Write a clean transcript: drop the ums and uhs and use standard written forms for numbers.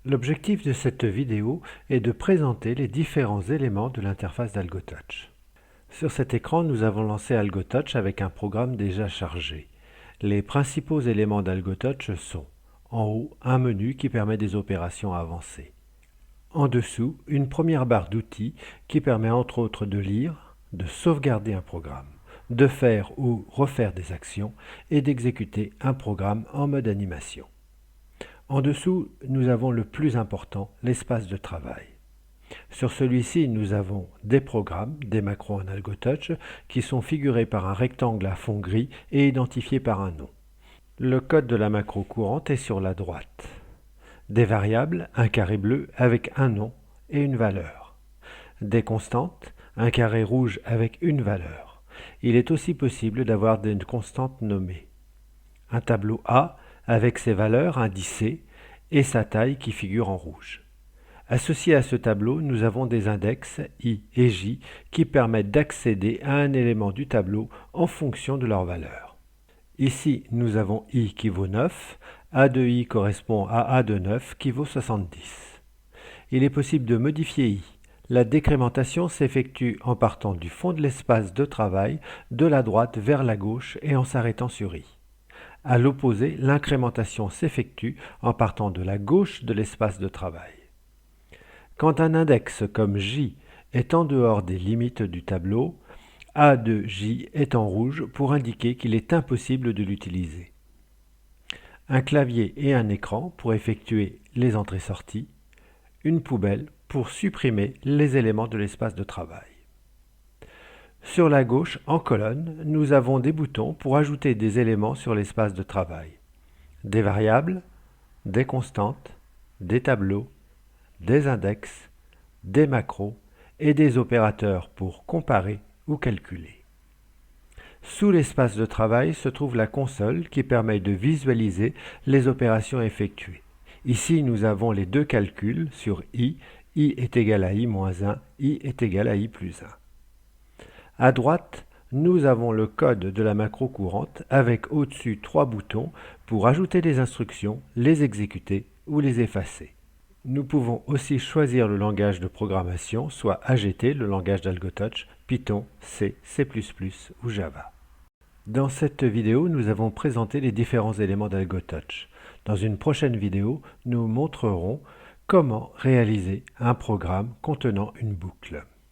L'objectif de cette vidéo est de présenter les différents éléments de l'interface d'AlgoTouch. Sur cet écran, nous avons lancé AlgoTouch avec un programme déjà chargé. Les principaux éléments d'AlgoTouch sont en haut, un menu qui permet des opérations avancées. En dessous, une première barre d'outils qui permet entre autres de lire, de sauvegarder un programme, de faire ou refaire des actions et d'exécuter un programme en mode animation. En dessous, nous avons le plus important, l'espace de travail. Sur celui-ci, nous avons des programmes, des macros en AlgoTouch, qui sont figurés par un rectangle à fond gris et identifiés par un nom. Le code de la macro courante est sur la droite. Des variables, un carré bleu avec un nom et une valeur. Des constantes, un carré rouge avec une valeur. Il est aussi possible d'avoir des constantes nommées. Un tableau A avec ses valeurs indicées et sa taille qui figure en rouge. Associés à ce tableau, nous avons des index I et J qui permettent d'accéder à un élément du tableau en fonction de leur valeur. Ici, nous avons I qui vaut 9, A de I correspond à A de 9 qui vaut 70. Il est possible de modifier I. La décrémentation s'effectue en partant du fond de l'espace de travail, de la droite vers la gauche et en s'arrêtant sur I. À l'opposé, l'incrémentation s'effectue en partant de la gauche de l'espace de travail. Quand un index comme J est en dehors des limites du tableau, A de J est en rouge pour indiquer qu'il est impossible de l'utiliser. Un clavier et un écran pour effectuer les entrées-sorties, une poubelle pour supprimer les éléments de l'espace de travail. Sur la gauche, en colonne, nous avons des boutons pour ajouter des éléments sur l'espace de travail. Des variables, des constantes, des tableaux, des index, des macros et des opérateurs pour comparer ou calculer. Sous l'espace de travail se trouve la console qui permet de visualiser les opérations effectuées. Ici, nous avons les deux calculs sur I est égal à I moins 1, I est égal à I plus 1. À droite, nous avons le code de la macro courante avec au-dessus 3 boutons pour ajouter des instructions, les exécuter ou les effacer. Nous pouvons aussi choisir le langage de programmation, soit AGT, le langage d'AlgoTouch, Python, C, C++ ou Java. Dans cette vidéo, nous avons présenté les différents éléments d'AlgoTouch. Dans une prochaine vidéo, nous montrerons comment réaliser un programme contenant une boucle.